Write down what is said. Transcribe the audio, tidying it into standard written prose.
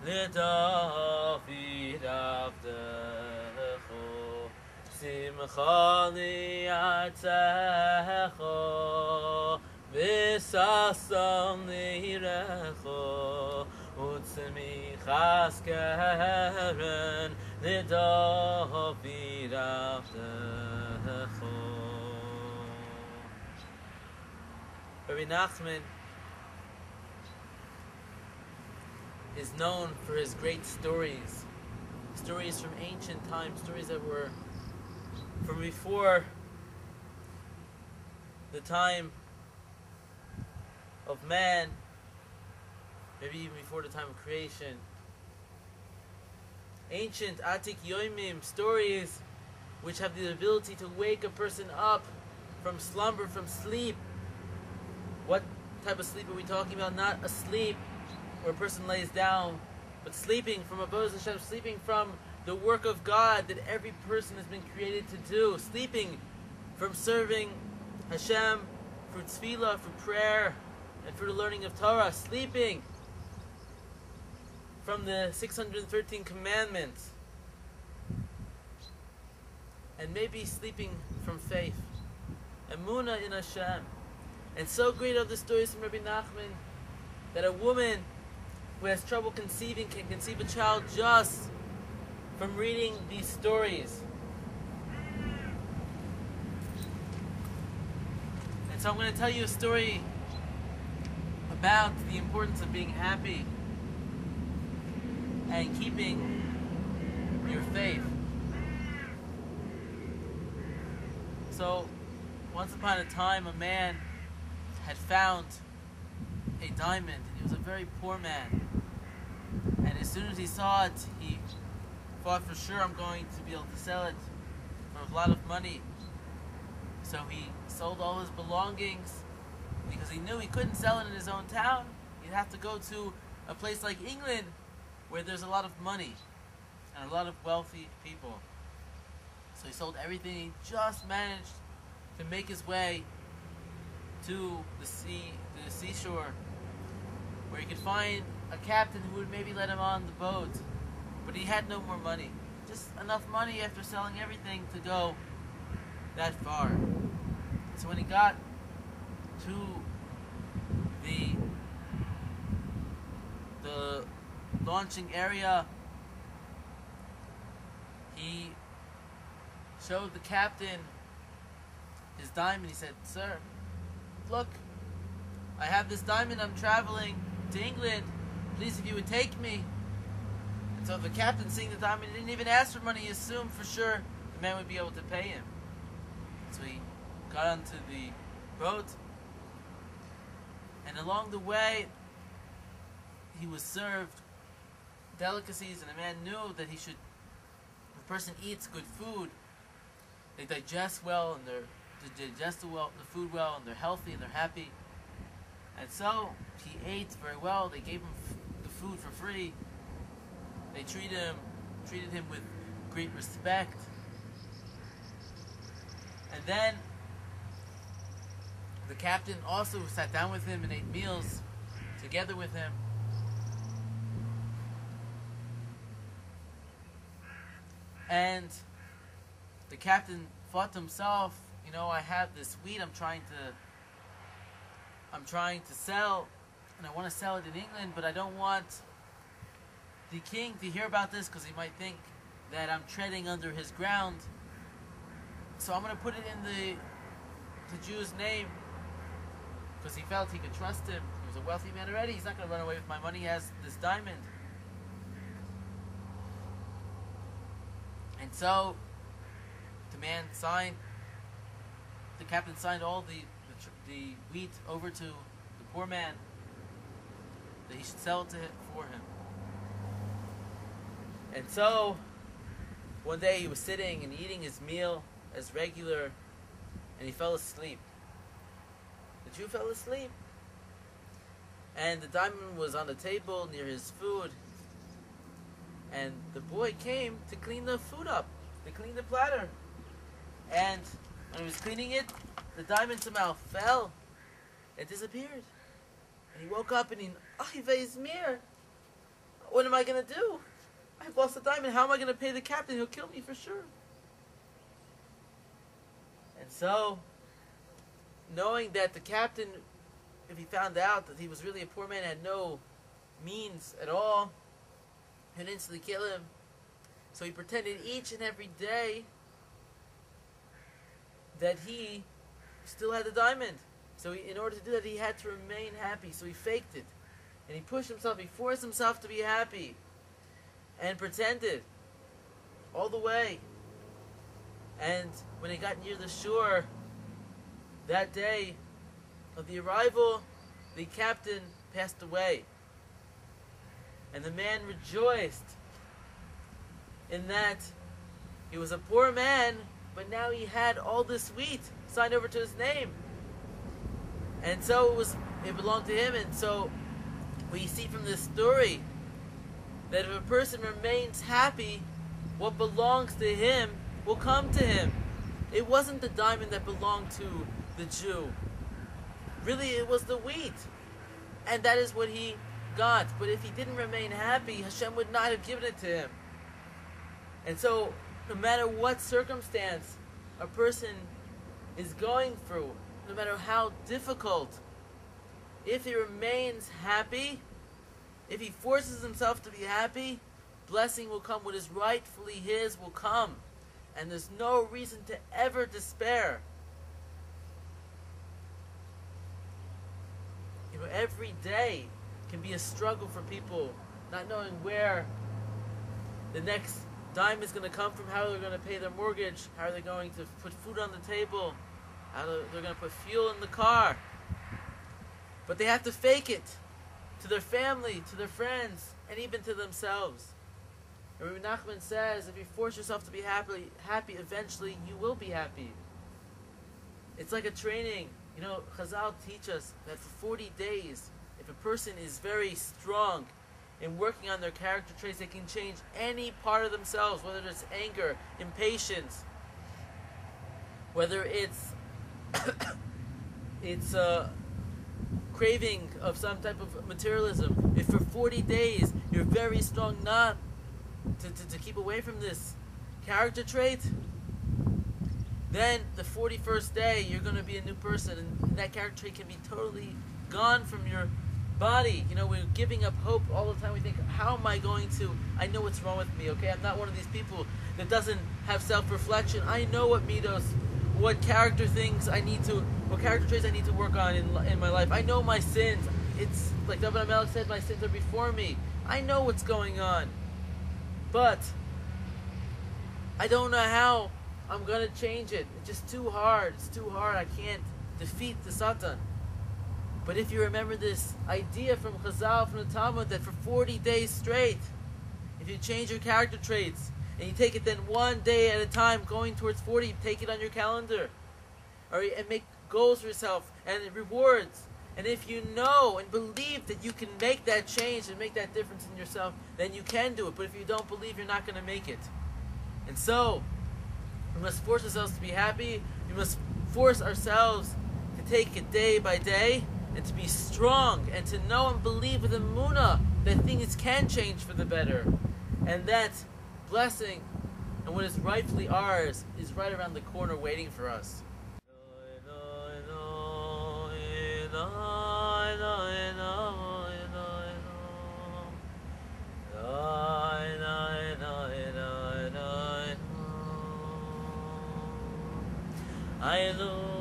L'David Avdecho Simcha Li'atzecho V'sasam Li'recho U'tzmichas keren L'David Avdecho. Rebbe Nachman is known for his great stories from ancient times, stories that were from before the time of man, maybe even before the time of creation. Ancient Atik Yoimim, stories which have the ability to wake a person up from slumber, from sleep. What type of sleep are we talking about? Not a sleep where a person lays down, but sleeping from Abod Hashem, sleeping from the work of God that every person has been created to do, sleeping from serving Hashem for tefillah, for prayer, and for the learning of Torah, sleeping from the 613 commandments, and maybe sleeping from faith, emunah in Hashem. And so great are the stories from Rebbe Nachman that a woman who has trouble conceiving can conceive a child just from reading these stories. And so I'm going to tell you a story about the importance of being happy and keeping your faith. So, once upon a time, a man had found a diamond, and he was a very poor man. And as soon as he saw it, he thought, for sure I'm going to be able to sell it for a lot of money. So he sold all his belongings, because he knew he couldn't sell it in his own town. He'd have to go to a place like England, where there's a lot of money and a lot of wealthy people. So he sold everything. He just managed to make his way to the seashore, where he could find a captain who would maybe let him on the boat. But he had no more money. Just enough money after selling everything to go that far. So when he got to the launching area, he showed the captain his diamond. He said, "Sir, look, I have this diamond. I'm traveling to England. Please, if you would take me." And so the captain, seeing the diamond, didn't even ask for money. He assumed for sure the man would be able to pay him. So he got onto the boat, and along the way, he was served delicacies, and the man knew that he should, if a person eats good food, they digest well, and they digest the food well, and they're healthy, and they're happy. And so he ate very well. They gave him the food for free. They treated him with great respect. And then the captain also sat down with him and ate meals together with him. And the captain thought to himself, I have this wheat I'm trying to sell, and I want to sell it in England, but I don't want the king to hear about this, because he might think that I'm treading under his ground. So I'm going to put it in the Jew's name, because he felt he could trust him. He was a wealthy man already. He's not going to run away with my money. He has this diamond. And so the captain signed all the wheat over to the poor man, that he should sell it for him. And so one day he was sitting and eating his meal as regular, and he fell asleep. The Jew fell asleep, and the diamond was on the table near his food, and the boy came to clean the food up, to clean the platter. And when he was cleaning it, the diamond somehow fell. It disappeared. And he woke up and he, what am I going to do? I've lost the diamond. How am I going to pay the captain? He'll kill me for sure. And so, knowing that the captain, if he found out that he was really a poor man, had no means at all, he'd instantly kill him. So he pretended each and every day that he still had the diamond. So in order to do that, he had to remain happy. So he faked it. And he pushed himself, he forced himself to be happy. And pretended all the way. And when he got near the shore, that day of the arrival, the captain passed away. And the man rejoiced in that he was a poor man, but now he had all this wheat signed over to his name. And so it belonged to him. And so we see from this story that if a person remains happy, what belongs to him will come to him. It wasn't the diamond that belonged to the Jew. Really, it was the wheat. And that is what he got. But if he didn't remain happy, Hashem would not have given it to him. And so, no matter what circumstance a person is going through, no matter how difficult, if he remains happy, if he forces himself to be happy, blessing will come. What is rightfully his will come. And there's no reason to ever despair. You know, every day can be a struggle for people, not knowing where the next dime is going to come from, how they're going to pay their mortgage, how are they going to put food on the table, how they're going to put fuel in the car. But they have to fake it to their family, to their friends, and even to themselves. And Rebbe Nachman says, if you force yourself to be happy, eventually you will be happy. It's like a training. You know, Chazal teach us that for 40 days, if a person is very strong in working on their character traits, they can change any part of themselves, whether it's anger, impatience, whether it's craving of some type of materialism. If for 40 days you're very strong not to keep away from this character trait, then the 41st day you're going to be a new person, and that character trait can be totally gone from your body. You know, we're giving up hope all the time. We think, how am I going to, I know what's wrong with me, okay? I'm not one of these people that doesn't have self-reflection. I know what midos, what character things I need to, what character traits I need to work on in my life. I know my sins. It's like David HaMelech said, my sins are before me. I know what's going on. But I don't know how I'm going to change it. It's just too hard. It's too hard. I can't defeat the Satan. But if you remember this idea from Chazal, from the Talmud, that for 40 days straight, if you change your character traits, and you take it then one day at a time, going towards 40, take it on your calendar, and make goals for yourself, and rewards. And if you know and believe that you can make that change and make that difference in yourself, then you can do it. But if you don't believe, you're not going to make it. And so, we must force ourselves to be happy. We must force ourselves to take it day by day, and to be strong, and to know and believe with emunah that things can change for the better. And that blessing and what is rightfully ours is right around the corner waiting for us. I know